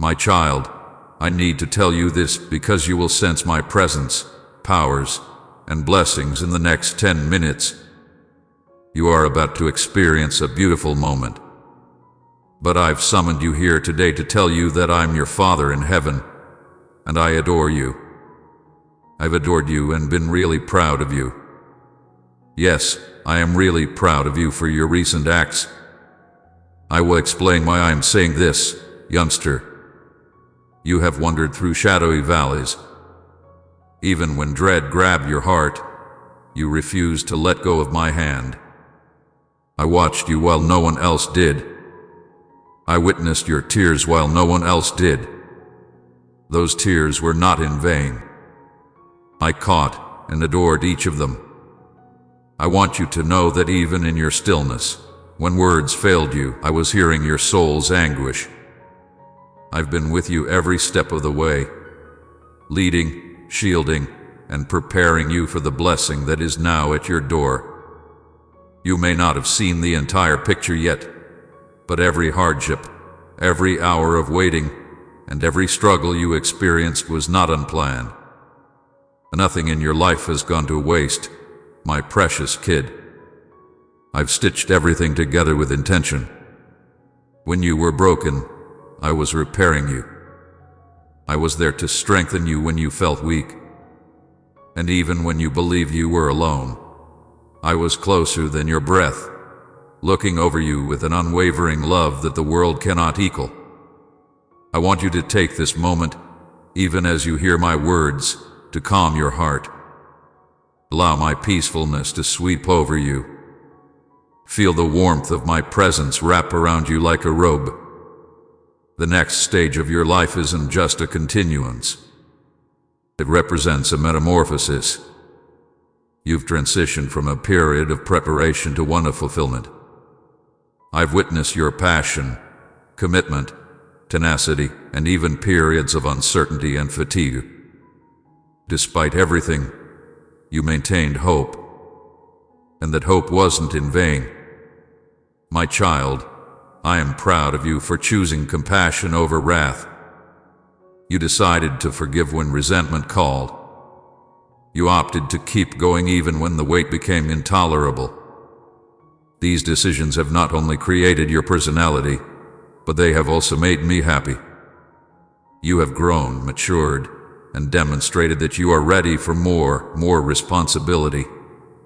My child, I need to tell you this because you will sense my presence, powers, and blessings in the next 10 minutes. You are about to experience a beautiful moment. But I've summoned you here today to tell you that I'm your Father in heaven, and I adore you. I've adored you and been really proud of you. Yes, I am really proud of you for your recent acts. I will explain why I am saying this, youngster. You have wandered through shadowy valleys. Even when dread grabbed your heart, you refused to let go of my hand. I watched you while no one else did. I witnessed your tears while no one else did. Those tears were not in vain. I caught and adored each of them. I want you to know that even in your stillness, when words failed you, I was hearing your soul's anguish. I've been with you every step of the way, leading, shielding, and preparing you for the blessing that is now at your door. You may not have seen the entire picture yet, but every hardship, every hour of waiting, and every struggle you experienced was not unplanned. Nothing in your life has gone to waste, my precious kid. I've stitched everything together with intention. When you were broken, I was repairing you. I was there to strengthen you when you felt weak. And even when you believed you were alone, I was closer than your breath, looking over you with an unwavering love that the world cannot equal. I want you to take this moment, even as you hear my words, to calm your heart. Allow my peacefulness to sweep over you. Feel the warmth of my presence wrap around you like a robe. The next stage of your life isn't just a continuance. It represents a metamorphosis. You've transitioned from a period of preparation to one of fulfillment. I've witnessed your passion, commitment, tenacity, and even periods of uncertainty and fatigue. Despite everything, you maintained hope, and that hope wasn't in vain. My child, I am proud of you for choosing compassion over wrath. You decided to forgive when resentment called. You opted to keep going even when the weight became intolerable. These decisions have not only created your personality, but they have also made me happy. You have grown, matured, and demonstrated that you are ready for more responsibility,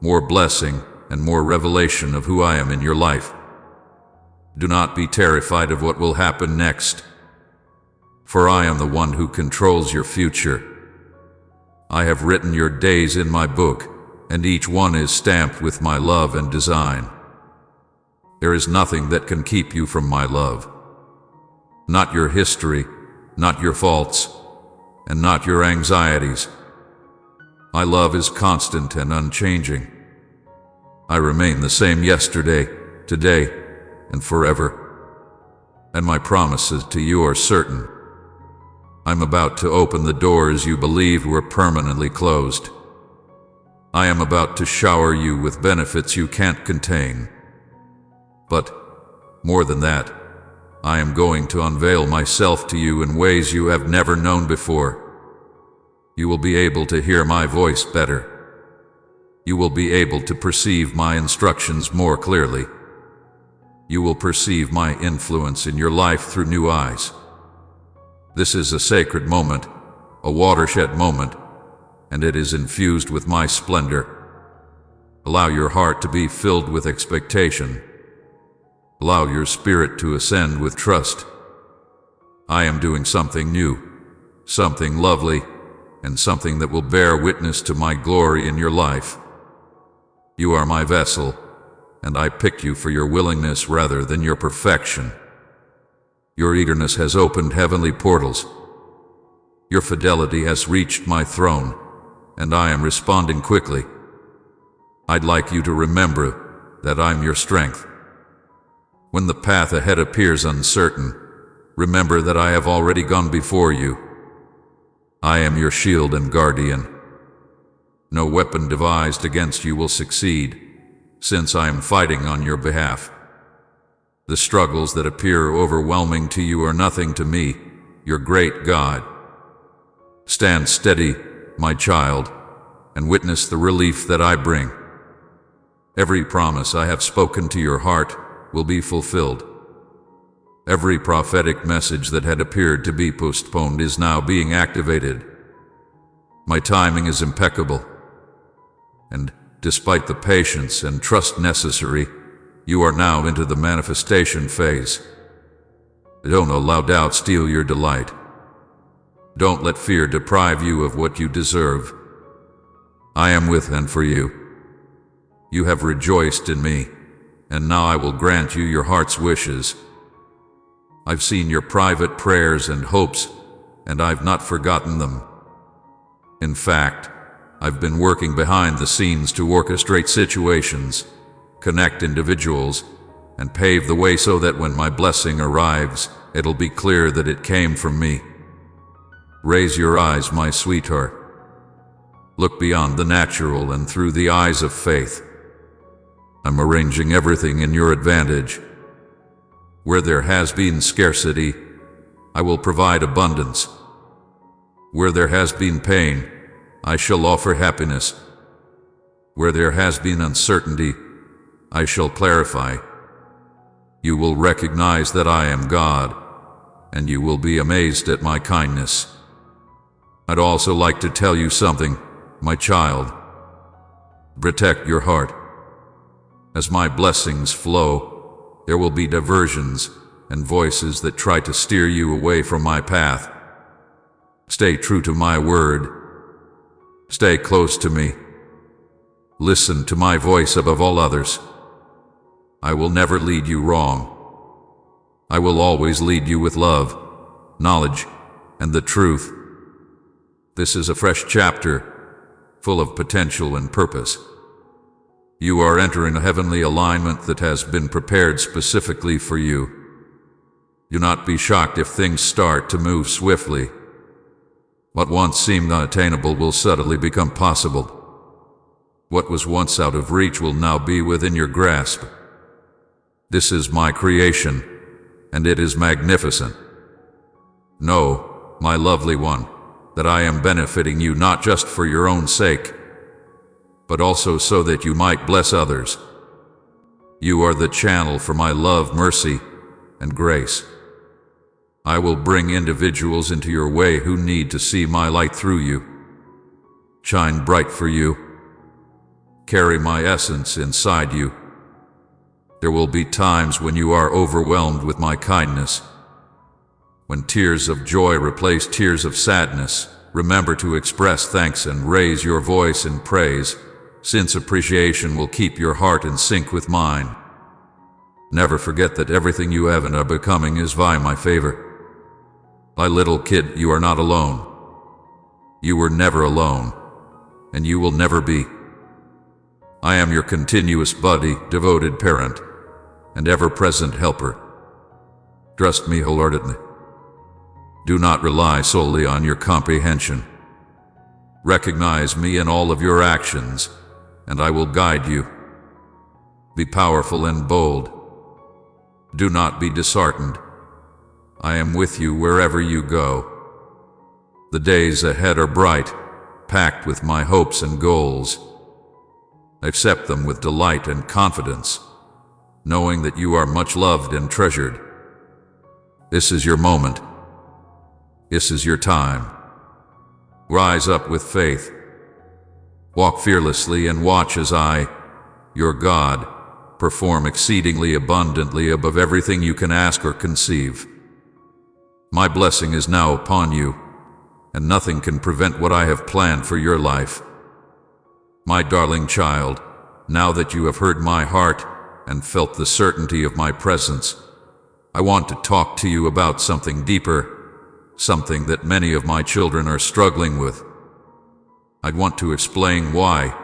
more blessing, and more revelation of who I am in your life. Do not be terrified of what will happen next, for I am the one who controls your future. I have written your days in my book, and each one is stamped with my love and design. There is nothing that can keep you from my love. Not your history, not your faults, and not your anxieties. My love is constant and unchanging. I remain the same yesterday, today, and forever. And my promises to you are certain. I'm about to open the doors you believed were permanently closed. I am about to shower you with benefits you can't contain. But, more than that, I am going to unveil myself to you in ways you have never known before. You will be able to hear my voice better. You will be able to perceive my instructions more clearly. You will perceive my influence in your life through new eyes. This is a sacred moment, a watershed moment, and it is infused with my splendor. Allow your heart to be filled with expectation. Allow your spirit to ascend with trust. I am doing something new, something lovely, and something that will bear witness to my glory in your life. You are my vessel, and I picked you for your willingness rather than your perfection. Your eagerness has opened heavenly portals. Your fidelity has reached my throne, and I am responding quickly. I'd like you to remember that I'm your strength. When the path ahead appears uncertain, remember that I have already gone before you. I am your shield and guardian. No weapon devised against you will succeed, since I am fighting on your behalf. The struggles that appear overwhelming to you are nothing to me, your great God. Stand steady, my child, and witness the relief that I bring. Every promise I have spoken to your heart will be fulfilled. Every prophetic message that had appeared to be postponed is now being activated. My timing is impeccable, and despite the patience and trust necessary, you are now into the manifestation phase. Don't allow doubt steal your delight. Don't let fear deprive you of what you deserve. I am with and for you. You have rejoiced in me, and now I will grant you your heart's wishes. I've seen your private prayers and hopes, and I've not forgotten them. In fact, I've been working behind the scenes to orchestrate situations, connect individuals, and pave the way so that when my blessing arrives, it'll be clear that it came from me. Raise your eyes, my sweetheart. Look beyond the natural and through the eyes of faith. I'm arranging everything in your advantage. Where there has been scarcity, I will provide abundance. Where there has been pain, I shall offer happiness. Where there has been uncertainty, I shall clarify. You will recognize that I am God, and you will be amazed at my kindness. I'd also like to tell you something, my child. Protect your heart. As my blessings flow, there will be diversions and voices that try to steer you away from my path. Stay true to my word. Stay close to me. Listen to my voice above all others. I will never lead you wrong. I will always lead you with love, knowledge, and the truth. This is a fresh chapter, full of potential and purpose. You are entering a heavenly alignment that has been prepared specifically for you. Do not be shocked if things start to move swiftly. What once seemed unattainable will suddenly become possible. What was once out of reach will now be within your grasp. This is my creation, and it is magnificent. Know, my lovely one, that I am benefiting you not just for your own sake, but also so that you might bless others. You are the channel for my love, mercy, and grace. I will bring individuals into your way who need to see my light through you. Shine bright for you. Carry my essence inside you. There will be times when you are overwhelmed with my kindness. When tears of joy replace tears of sadness, remember to express thanks and raise your voice in praise, since appreciation will keep your heart in sync with mine. Never forget that everything you have and are becoming is via my favor. My little kid, you are not alone. You were never alone, and you will never be. I am your continuous buddy, devoted parent, and ever-present helper. Trust me wholeheartedly. Do not rely solely on your comprehension. Recognize me in all of your actions, and I will guide you. Be powerful and bold. Do not be disheartened. I am with you wherever you go. The days ahead are bright, packed with my hopes and goals. Accept them with delight and confidence, knowing that you are much loved and treasured. This is your moment. This is your time. Rise up with faith. Walk fearlessly and watch as I, your God, perform exceedingly abundantly above everything you can ask or conceive. My blessing is now upon you, and nothing can prevent what I have planned for your life. My darling child, now that you have heard my heart and felt the certainty of my presence, I want to talk to you about something deeper, something that many of my children are struggling with. I'd want to explain why,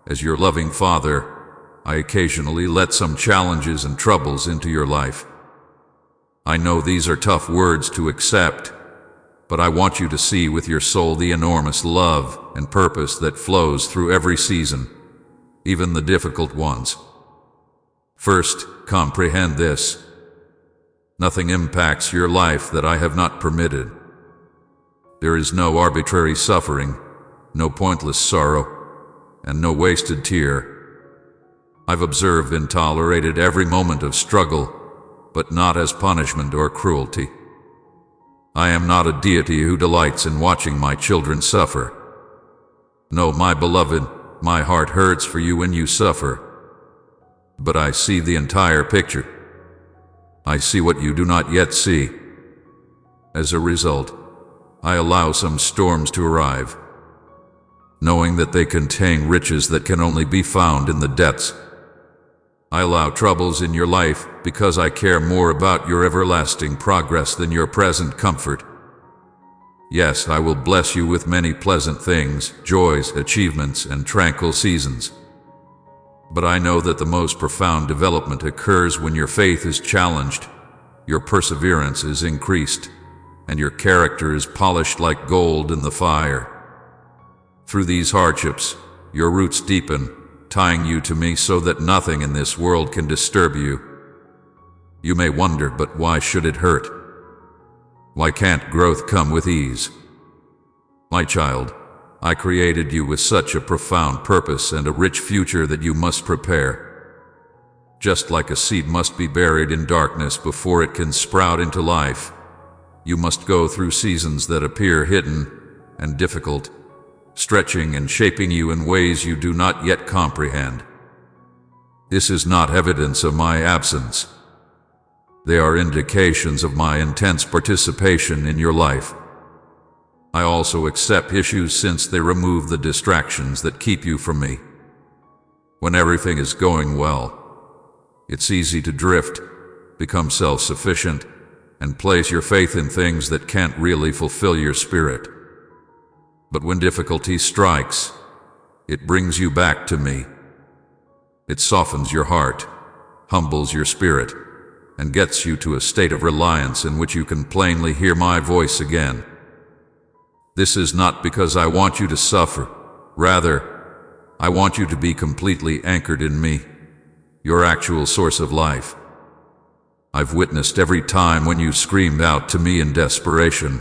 as your loving father, I occasionally let some challenges and troubles into your life. I know these are tough words to accept, but I want you to see with your soul the enormous love and purpose that flows through every season, even the difficult ones. First, comprehend this. Nothing impacts your life that I have not permitted. There is no arbitrary suffering, no pointless sorrow, and no wasted tear. I've observed and tolerated every moment of struggle, but not as punishment or cruelty. I am not a deity who delights in watching my children suffer. No, my beloved, my heart hurts for you when you suffer. But I see the entire picture. I see what you do not yet see. As a result, I allow some storms to arrive, knowing that they contain riches that can only be found in the depths. I allow troubles in your life because I care more about your everlasting progress than your present comfort. Yes, I will bless you with many pleasant things, joys, achievements, and tranquil seasons. But I know that the most profound development occurs when your faith is challenged, your perseverance is increased, and your character is polished like gold in the fire. Through these hardships, your roots deepen, tying you to me so that nothing in this world can disturb you. You may wonder, but why should it hurt? Why can't growth come with ease? My child, I created you with such a profound purpose and a rich future that you must prepare. Just like a seed must be buried in darkness before it can sprout into life, you must go through seasons that appear hidden and difficult, stretching and shaping you in ways you do not yet comprehend. This is not evidence of my absence. They are indications of my intense participation in your life. I also accept issues since they remove the distractions that keep you from me. When everything is going well, it's easy to drift, become self-sufficient, and place your faith in things that can't really fulfill your spirit. But when difficulty strikes, it brings you back to me. It softens your heart, humbles your spirit, and gets you to a state of reliance in which you can plainly hear my voice again. This is not because I want you to suffer. Rather, I want you to be completely anchored in me, your actual source of life. I've witnessed every time when you screamed out to me in desperation,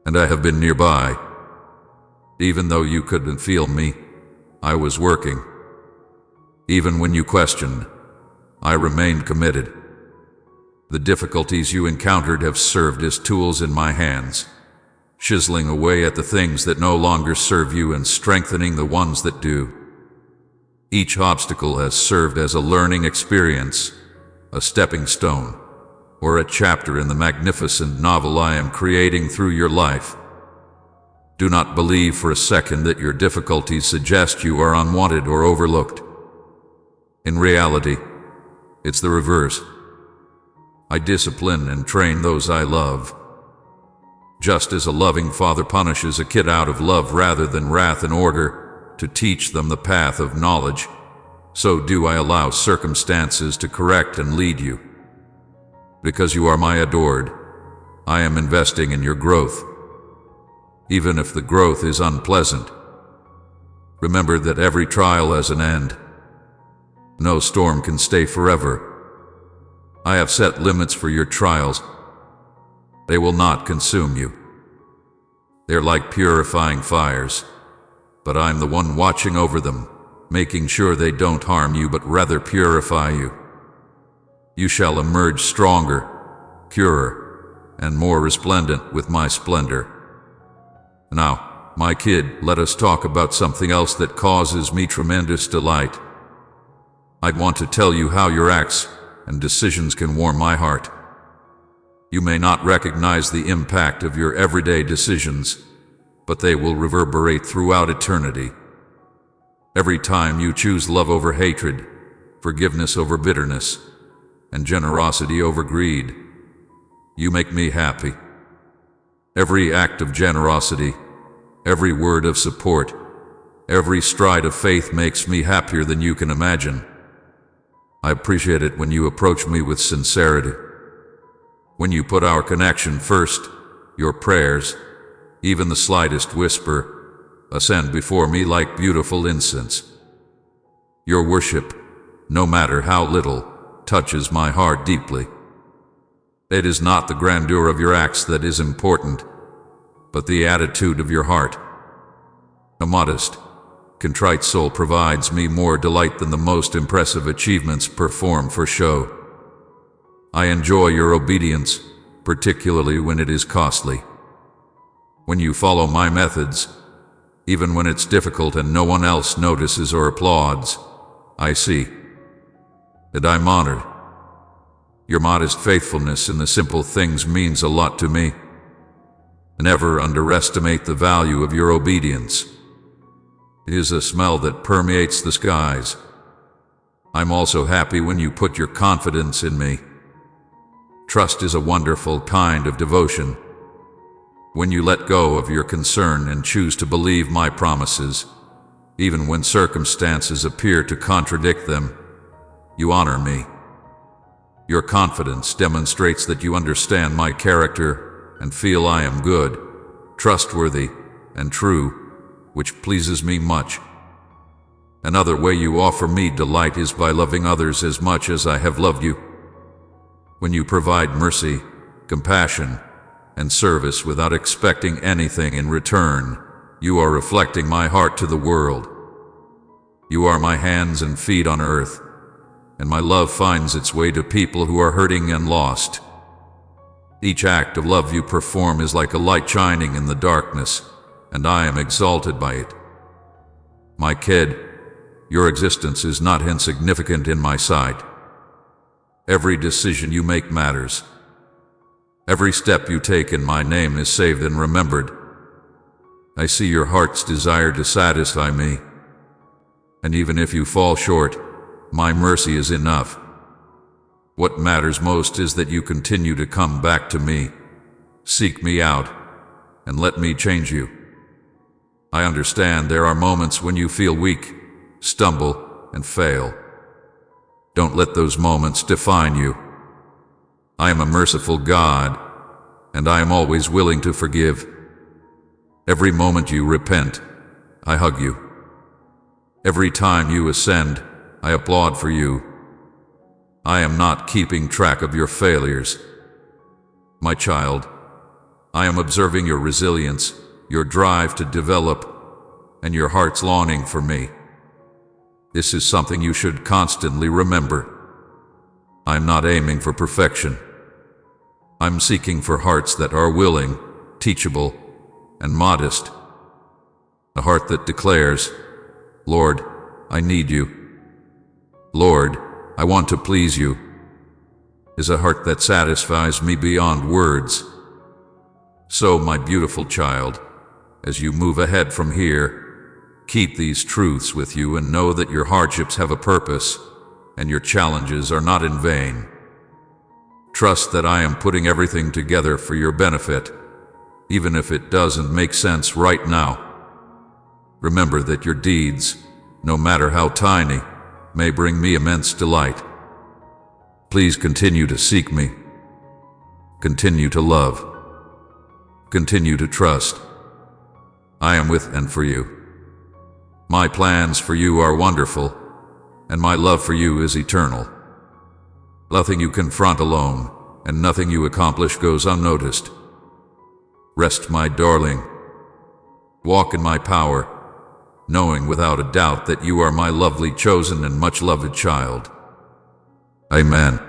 and I have been nearby. Even though you couldn't feel me, I was working. Even when you questioned, I remained committed. The difficulties you encountered have served as tools in my hands, chiseling away at the things that no longer serve you and strengthening the ones that do. Each obstacle has served as a learning experience, a stepping stone, or a chapter in the magnificent novel I am creating through your life. Do not believe for a second that your difficulties suggest you are unwanted or overlooked. In reality, it's the reverse. I discipline and train those I love. Just as a loving father punishes a kid out of love rather than wrath in order to teach them the path of knowledge, so do I allow circumstances to correct and lead you. Because you are my adored, I am investing in your growth. Even if the growth is unpleasant, remember that every trial has an end. No storm can stay forever. I have set limits for your trials. They will not consume you. They're like purifying fires, but I'm the one watching over them, making sure they don't harm you but rather purify you. You shall emerge stronger, purer, and more resplendent with my splendor. Now, my kid, let us talk about something else that causes me tremendous delight. I want to tell you how your acts and decisions can warm my heart. You may not recognize the impact of your everyday decisions, but they will reverberate throughout eternity. Every time you choose love over hatred, forgiveness over bitterness, and generosity over greed, you make me happy. Every act of generosity, every word of support, every stride of faith makes me happier than you can imagine. I appreciate it when you approach me with sincerity. When you put our connection first, your prayers, even the slightest whisper, ascend before me like beautiful incense. Your worship, no matter how little, touches my heart deeply. It is not the grandeur of your acts that is important, but the attitude of your heart. A modest, contrite soul provides me more delight than the most impressive achievements performed for show. I enjoy your obedience, particularly when it is costly. When you follow my methods, even when it's difficult and no one else notices or applauds, I see that I'm honored. Your modest faithfulness in the simple things means a lot to me. Never underestimate the value of your obedience. It is a smell that permeates the skies. I'm also happy when you put your confidence in me. Trust is a wonderful kind of devotion. When you let go of your concern and choose to believe my promises, even when circumstances appear to contradict them, you honor me. Your confidence demonstrates that you understand my character and feel I am good, trustworthy, and true, which pleases me much. Another way you offer me delight is by loving others as much as I have loved you. When you provide mercy, compassion, and service without expecting anything in return, you are reflecting my heart to the world. You are my hands and feet on earth, and my love finds its way to people who are hurting and lost. Each act of love you perform is like a light shining in the darkness, and I am exalted by it. My kid, your existence is not insignificant in my sight. Every decision you make matters. Every step you take in my name is saved and remembered. I see your heart's desire to satisfy me, and even if you fall short, my mercy is enough. What matters most is that you continue to come back to me, seek me out, and let me change you. I understand there are moments when you feel weak, stumble, and fail. Don't let those moments define you. I am a merciful God, and I am always willing to forgive. Every moment you repent, I hug you. Every time you ascend, I applaud for you. I am not keeping track of your failures. My child, I am observing your resilience, your drive to develop, and your heart's longing for me. This is something you should constantly remember. I'm not aiming for perfection. I'm seeking for hearts that are willing, teachable, and modest. A heart that declares, Lord, I need you. Lord, I want to please you, is a heart that satisfies me beyond words. So, my beautiful child, as you move ahead from here, keep these truths with you and know that your hardships have a purpose and your challenges are not in vain. Trust that I am putting everything together for your benefit, even if it doesn't make sense right now. Remember that your deeds, no matter how tiny, may bring me immense delight. Please continue to seek me. Continue to love. Continue to trust. I am with and for you. My plans for you are wonderful, and my love for you is eternal. Nothing you confront alone, and nothing you accomplish goes unnoticed. Rest, my darling. Walk in my power, knowing without a doubt that you are my lovely chosen and much-loved child. Amen.